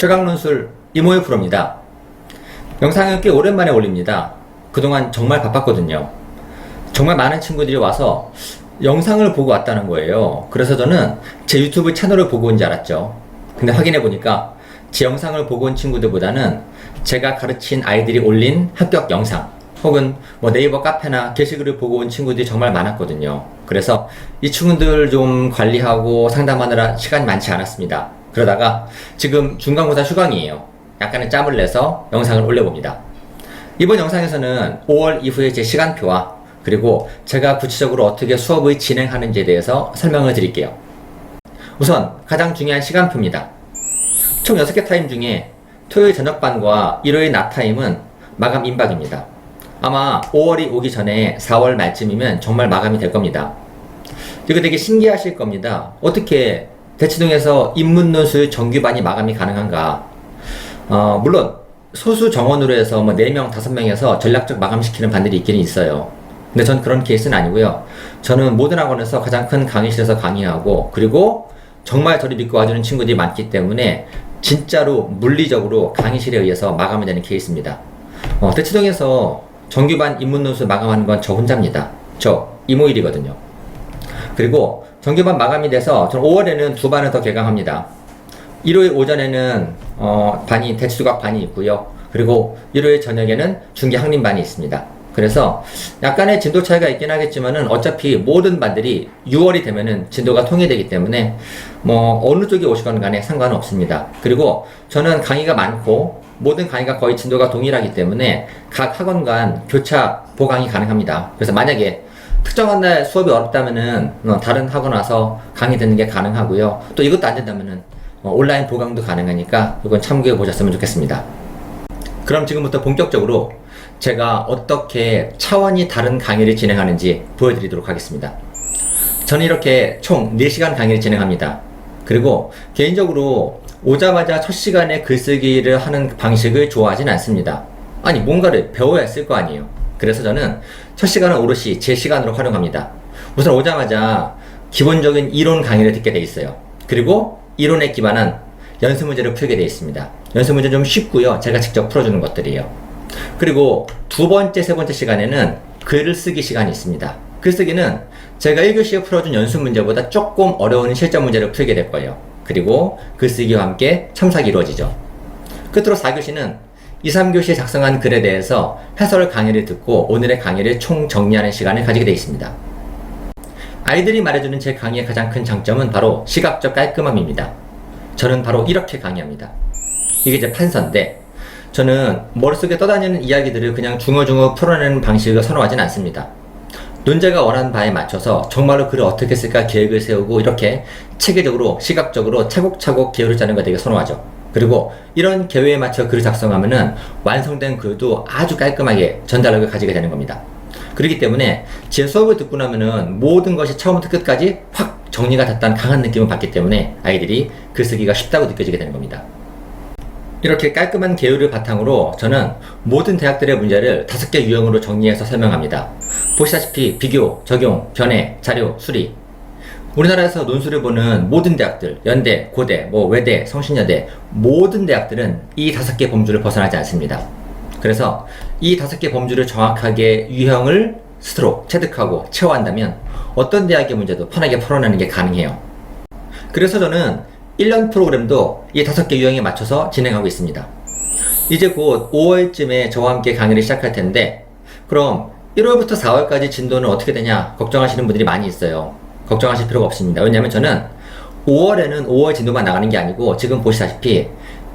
최강론술 이모의 프로입니다. 영상을 꽤 오랜만에 올립니다. 그동안 정말 바빴거든요. 정말 많은 친구들이 와서 영상을 보고 왔다는 거예요. 그래서 저는 제 유튜브 채널을 보고 온 줄 알았죠. 근데 확인해 보니까 제 영상을 보고 온 친구들보다는 제가 가르친 아이들이 올린 합격 영상 혹은 네이버 카페나 게시글을 보고 온 친구들이 정말 많았거든요. 그래서 이 친구들 좀 관리하고 상담하느라 시간이 많지 않았습니다. 그러다가 지금 중간고사 휴강이에요. 약간의 짬을 내서 영상을 올려봅니다. 이번 영상에서는 5월 이후의 제 시간표와 그리고 제가 구체적으로 어떻게 수업을 진행하는지에 대해서 설명을 드릴게요. 우선 가장 중요한 시간표입니다. 총 6개 타임 중에 토요일 저녁반과 일요일 낮 타임은 마감 임박입니다. 아마 5월이 오기 전에 4월 말쯤이면 정말 마감이 될 겁니다. 이거 되게 신기하실 겁니다. 어떻게 대치동에서 인문논술 정규반이 마감이 가능한가? 물론 소수 정원으로 해서 4명, 5명에서 전략적 마감시키는 반들이 있기는 있어요. 근데 전 그런 케이스는 아니고요. 저는 모든 학원에서 가장 큰 강의실에서 강의하고 그리고 정말 저를 믿고 와주는 친구들이 많기 때문에 진짜로 물리적으로 강의실에 의해서 마감이 되는 케이스입니다. 대치동에서 정규반 인문논술 마감하는 건 저 혼자입니다. 저 이모일이거든요. 그리고 정규반 마감이 돼서 저는 5월에는 2반을 더 개강합니다. 일요일 오전에는 대치조각 반이 있고요. 그리고 일요일 저녁에는 중기 학림반이 있습니다. 그래서 약간의 진도 차이가 있긴 하겠지만은 어차피 모든 반들이 6월이 되면은 진도가 통일되기 때문에 어느 쪽에 오시건 간에 상관은 없습니다. 그리고 저는 강의가 많고 모든 강의가 거의 진도가 동일하기 때문에 각 학원 간 교차 보강이 가능합니다. 그래서 만약에 특정한 날 수업이 어렵다면은 다른 학원 와서 강의 듣는 게 가능하고요. 또 이것도 안 된다면은 온라인 보강도 가능하니까 이건 참고해 보셨으면 좋겠습니다. 그럼 지금부터 본격적으로 제가 어떻게 차원이 다른 강의를 진행하는지 보여드리도록 하겠습니다. 저는 이렇게 총 4시간 강의를 진행합니다. 그리고 개인적으로 오자마자 첫 시간에 글쓰기를 하는 방식을 좋아하진 않습니다. 아니 뭔가를 배워야 쓸 거 아니에요. 그래서 저는 첫 시간은 오롯이 제 시간으로 활용합니다. 우선 오자마자 기본적인 이론 강의를 듣게 돼 있어요. 그리고 이론에 기반한 연습 문제를 풀게 돼 있습니다. 연습 문제 좀 쉽고요. 제가 직접 풀어주는 것들이에요. 그리고 두 번째, 세 번째 시간에는 글을 쓰기 시간이 있습니다. 글쓰기는 제가 1교시에 풀어준 연습 문제보다 조금 어려운 실전 문제를 풀게 될 거예요. 그리고 글쓰기와 함께 첨삭이 이루어지죠. 끝으로 4교시는 2, 3교시에 작성한 글에 대해서 해설 강의를 듣고 오늘의 강의를 총 정리하는 시간을 가지게 되어 있습니다. 아이들이 말해주는 제 강의의 가장 큰 장점은 바로 시각적 깔끔함입니다. 저는 바로 이렇게 강의합니다. 이게 제 판서인데 저는 머릿속에 떠다니는 이야기들을 그냥 중얼중얼 풀어내는 방식을 선호하진 않습니다. 논제가 원하는 바에 맞춰서 정말로 글을 어떻게 쓸까 계획을 세우고 이렇게 체계적으로 시각적으로 차곡차곡 계획을 짜는 걸 되게 선호하죠. 그리고 이런 계획에 맞춰 글을 작성하면은 완성된 글도 아주 깔끔하게 전달력을 가지게 되는 겁니다. 그렇기 때문에 제 수업을 듣고 나면은 모든 것이 처음부터 끝까지 확 정리가 됐다는 강한 느낌을 받기 때문에 아이들이 글쓰기가 쉽다고 느껴지게 되는 겁니다. 이렇게 깔끔한 계율을 바탕으로 저는 모든 대학들의 문제를 5개 유형으로 정리해서 설명합니다. 보시다시피 비교, 적용, 견해, 자료, 수리. 우리나라에서 논술을 보는 모든 대학들, 연대, 고대, 외대, 성신여대 모든 대학들은 이 5개 범주를 벗어나지 않습니다. 그래서 이 5개 범주를 정확하게 유형을 스스로 체득하고 채워한다면 어떤 대학의 문제도 편하게 풀어내는 게 가능해요. 그래서 저는 1년 프로그램도 이 5개 유형에 맞춰서 진행하고 있습니다. 이제 곧 5월쯤에 저와 함께 강의를 시작할 텐데 그럼 1월부터 4월까지 진도는 어떻게 되냐 걱정하시는 분들이 많이 있어요. 걱정하실 필요가 없습니다. 왜냐하면 저는 5월에는 5월 진도만 나가는 게 아니고 지금 보시다시피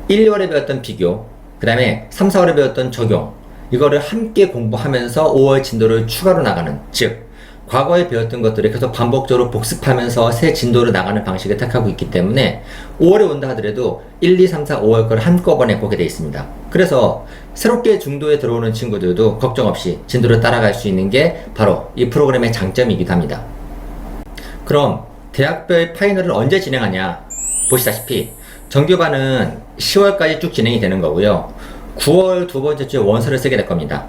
1, 2월에 배웠던 비교 그 다음에 3, 4월에 배웠던 적용 이거를 함께 공부하면서 5월 진도를 추가로 나가는 즉 과거에 배웠던 것들을 계속 반복적으로 복습하면서 새 진도로 나가는 방식을 택하고 있기 때문에 5월에 온다 하더라도 1, 2, 3, 4, 5월 걸 한꺼번에 보게 되어 있습니다. 그래서 새롭게 중도에 들어오는 친구들도 걱정 없이 진도를 따라갈 수 있는 게 바로 이 프로그램의 장점이기도 합니다. 그럼 대학별 파이널을 언제 진행하냐 보시다시피 정규반은 10월까지 쭉 진행이 되는 거고요. 9월 두 번째 주에 원서를 쓰게 될 겁니다.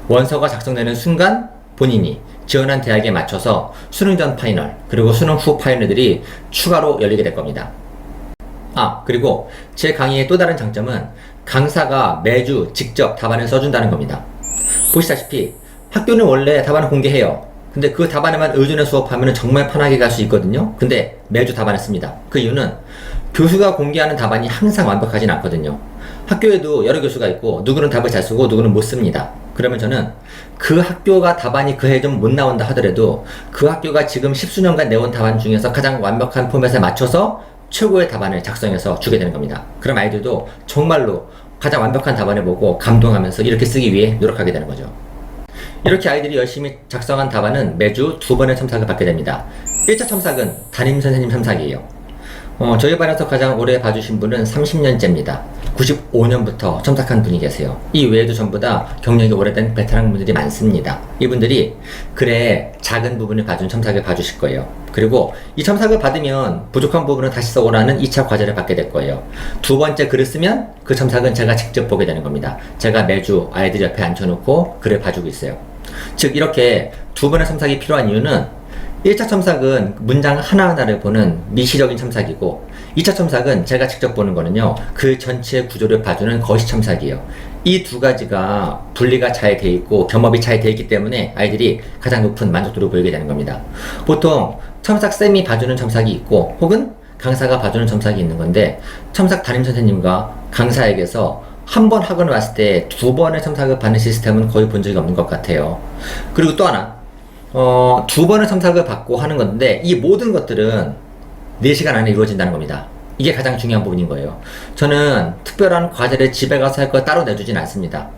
원서가 작성되는 순간 본인이 지원한 대학에 맞춰서 수능 전 파이널 그리고 수능 후 파이널들이 추가로 열리게 될 겁니다. 그리고 제 강의의 또 다른 장점은 강사가 매주 직접 답안을 써준다는 겁니다. 보시다시피 학교는 원래 답안을 공개해요. 근데 그 답안에만 의존해 수업하면 정말 편하게 갈 수 있거든요. 근데 매주 답안을 씁니다. 그 이유는 교수가 공개하는 답안이 항상 완벽하진 않거든요. 학교에도 여러 교수가 있고 누구는 답을 잘 쓰고 누구는 못 씁니다. 그러면 저는 그 학교가 답안이 그 해 좀 못 나온다 하더라도 그 학교가 지금 십수년간 내온 답안 중에서 가장 완벽한 포맷에 맞춰서 최고의 답안을 작성해서 주게 되는 겁니다. 그럼 아이들도 정말로 가장 완벽한 답안을 보고 감동하면서 이렇게 쓰기 위해 노력하게 되는 거죠. 이렇게 아이들이 열심히 작성한 답안은 매주 2번의 첨삭을 받게 됩니다. 1차 첨삭은 담임선생님 첨삭이에요. 저희 반에서 가장 오래 봐주신 분은 30년째입니다. 95년부터 첨삭한 분이 계세요. 이 외에도 전부 다 경력이 오래된 베테랑 분들이 많습니다. 이분들이 글의 작은 부분을 봐준 첨삭을 봐주실 거예요. 그리고 이 첨삭을 받으면 부족한 부분은 다시 써오라는 2차 과제를 받게 될 거예요. 두 번째 글을 쓰면 그 첨삭은 제가 직접 보게 되는 겁니다. 제가 매주 아이들 옆에 앉혀놓고 글을 봐주고 있어요. 즉 이렇게 2번의 첨삭이 필요한 이유는 1차 첨삭은 문장 하나하나를 보는 미시적인 첨삭이고 2차 첨삭은 제가 직접 보는 거는요 그 전체의 구조를 봐주는 거시 첨삭이에요. 이 두 가지가 분리가 잘 돼 있고 겸업이 잘 돼 있기 때문에 아이들이 가장 높은 만족도를 보이게 되는 겁니다. 보통 첨삭쌤이 봐주는 첨삭이 있고 혹은 강사가 봐주는 첨삭이 있는 건데 첨삭 담임선생님과 강사에게서 한 번 학원을 왔을 때 2번의 첨삭을 받는 시스템은 거의 본 적이 없는 것 같아요. 그리고 또 하나 2번의 첨삭을 받고 하는 건데 이 모든 것들은 4시간 안에 이루어진다는 겁니다. 이게 가장 중요한 부분인 거예요. 저는 특별한 과제를 집에 가서 할 걸 따로 내주진 않습니다.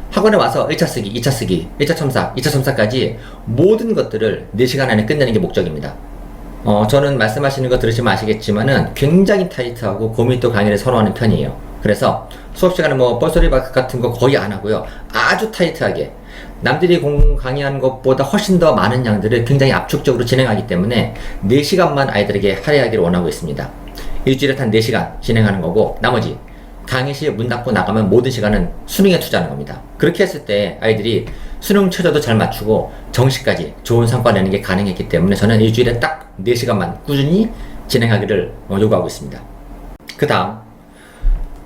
학원에 와서 1차 쓰기, 2차 쓰기, 1차 첨삭, 2차 첨삭까지 모든 것들을 4시간 안에 끝내는 게 목적입니다. 저는 말씀하시는 거 들으시면 아시겠지만은 굉장히 타이트하고 고밀도 강의를 선호하는 편이에요. 그래서 수업 시간에 뻘소리 같은 거 거의 안 하고요. 아주 타이트하게 남들이 강의하는 것보다 훨씬 더 많은 양들을 굉장히 압축적으로 진행하기 때문에 4시간만 아이들에게 할애하기를 원하고 있습니다. 일주일에 단 4시간 진행하는 거고 나머지 강의실 문 닫고 나가면 모든 시간은 수능에 투자하는 겁니다. 그렇게 했을 때 아이들이 수능 최저도 잘 맞추고 정시까지 좋은 성과 내는 게 가능했기 때문에 저는 일주일에 딱 4시간만 꾸준히 진행하기를 요구하고 있습니다. 그 다음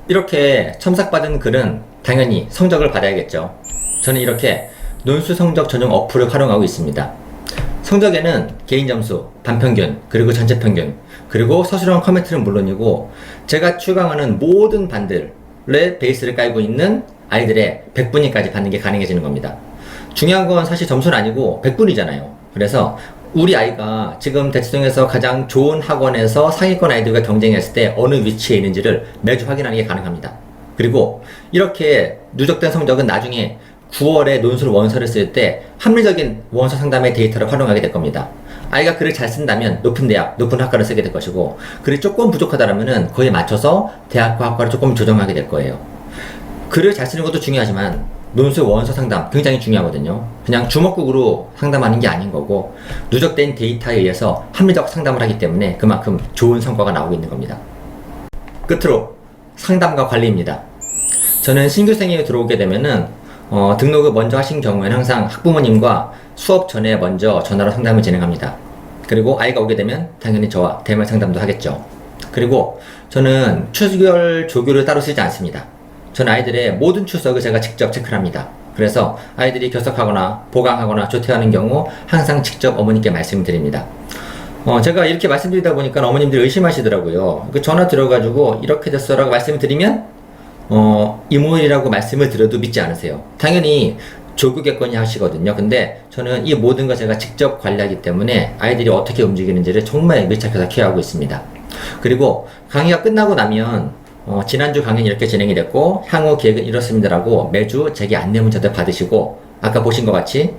이렇게 첨삭받은 글은 당연히 성적을 받아야겠죠. 저는 이렇게 논술 성적 전용 어플을 활용하고 있습니다. 성적에는 개인 점수, 반평균, 그리고 전체 평균, 그리고 서술형 커멘트는 물론이고 제가 추강하는 모든 반들의 베이스를 깔고 있는 아이들의 100분위까지 받는 게 가능해지는 겁니다. 중요한 건 사실 점수는 아니고 100분이잖아요. 그래서 우리 아이가 지금 대치동에서 가장 좋은 학원에서 상위권 아이들과 경쟁했을 때 어느 위치에 있는지를 매주 확인하는 게 가능합니다. 그리고 이렇게 누적된 성적은 나중에 9월에 논술 원서를 쓸 때 합리적인 원서 상담의 데이터를 활용하게 될 겁니다. 아이가 글을 잘 쓴다면 높은 대학, 높은 학과를 쓰게 될 것이고 글이 조금 부족하다면 그에 맞춰서 대학과 학과를 조금 조정하게 될 거예요. 글을 잘 쓰는 것도 중요하지만 논술 원서 상담 굉장히 중요하거든요. 그냥 주먹국으로 상담하는 게 아닌 거고 누적된 데이터에 의해서 합리적 상담을 하기 때문에 그만큼 좋은 성과가 나오고 있는 겁니다. 끝으로 상담과 관리입니다. 저는 신규생이 들어오게 되면은 등록을 먼저 하신 경우에는 항상 학부모님과 수업 전에 먼저 전화로 상담을 진행합니다. 그리고 아이가 오게 되면 당연히 저와 대면 상담도 하겠죠. 그리고 저는 추월 조교를 따로 쓰지 않습니다. 저는 아이들의 모든 출석을 제가 직접 체크를 합니다. 그래서 아이들이 결석하거나 보강하거나 조퇴하는 경우 항상 직접 어머니께 말씀드립니다. 제가 이렇게 말씀드리다 보니까 어머님들이 의심하시더라고요. 그 전화 들어가지고 이렇게 됐어 라고 말씀을 드리면 이모일이라고 말씀을 드려도 믿지 않으세요. 당연히 조교겠거니 하시거든요. 근데 저는 이 모든 거 제가 직접 관리하기 때문에 아이들이 어떻게 움직이는지를 정말 밀착해서 케어하고 있습니다. 그리고 강의가 끝나고 나면 지난주 강의는 이렇게 진행이 됐고 향후 계획은 이렇습니다라고 매주 제게 안내 문자들 받으시고 아까 보신 것 같이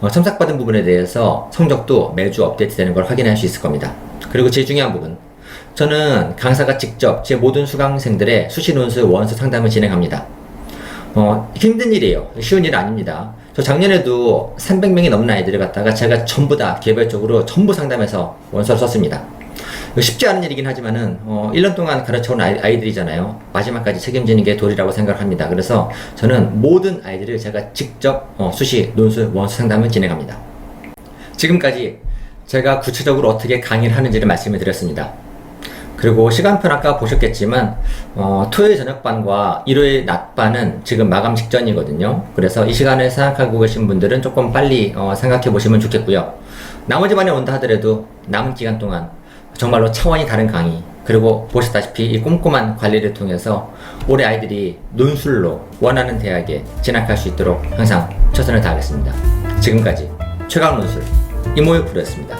첨삭받은 부분에 대해서 성적도 매주 업데이트 되는 걸 확인할 수 있을 겁니다. 그리고 제일 중요한 부분, 저는 강사가 직접 제 모든 수강생들의 수시 논술 원서 상담을 진행합니다. 힘든 일이에요. 쉬운 일은 아닙니다. 저 작년에도 300명이 넘는 아이들을 갖다가 제가 전부 다 개별적으로 전부 상담해서 원서를 썼습니다. 쉽지 않은 일이긴 하지만은 1년 동안 가르쳐온 아이들이잖아요. 마지막까지 책임지는 게 도리라고 생각합니다. 그래서 저는 모든 아이들을 제가 직접 수시 논술 원서 상담을 진행합니다. 지금까지 제가 구체적으로 어떻게 강의를 하는지를 말씀을 드렸습니다. 그리고 시간표는 아까 보셨겠지만 토요일 저녁반과 일요일 낮반은 지금 마감 직전이거든요. 그래서 이 시간을 생각하고 계신 분들은 조금 빨리 생각해 보시면 좋겠고요. 나머지 반에 온다 하더라도 남은 기간 동안 정말로 차원이 다른 강의, 그리고 보셨다시피 이 꼼꼼한 관리를 통해서 올해 아이들이 논술로 원하는 대학에 진학할 수 있도록 항상 최선을 다하겠습니다. 지금까지 최강 논술 이모의 프로였습니다.